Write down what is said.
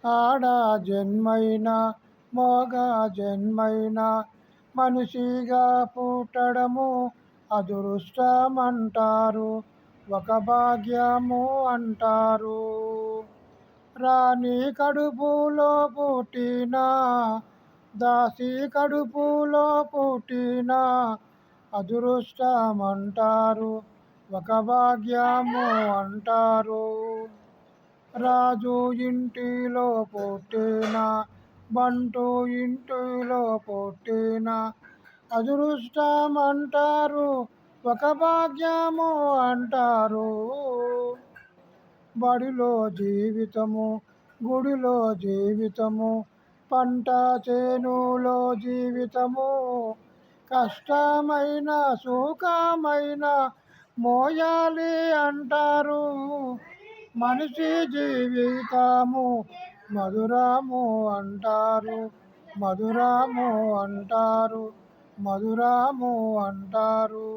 ఆడ జన్మైనా మగ జన్మైనా మనిషిగా పుట్టడము అదృష్టమంటారు, ఒక భాగ్యము అంటారు. రాణి కడుపులో పుట్టిన దాసి కడుపులో పుట్టిన అదృష్టమంటారు, ఒక భాగ్యము అంటారు. రాజు ఇంటిలో పుట్టిన బంటు ఇంటిలో పుట్టిన అదృష్టమంటారు, ఒక భాగ్యము అంటారు. బడిలో జీవితము గుడిలో జీవితము పంట చేనులో జీవితము కష్టమైన సుఖమైన మోయాలి అంటారు. మనిషి జీవితము మధురము అంటారు, మధురము అంటారు, మధురము అంటారు.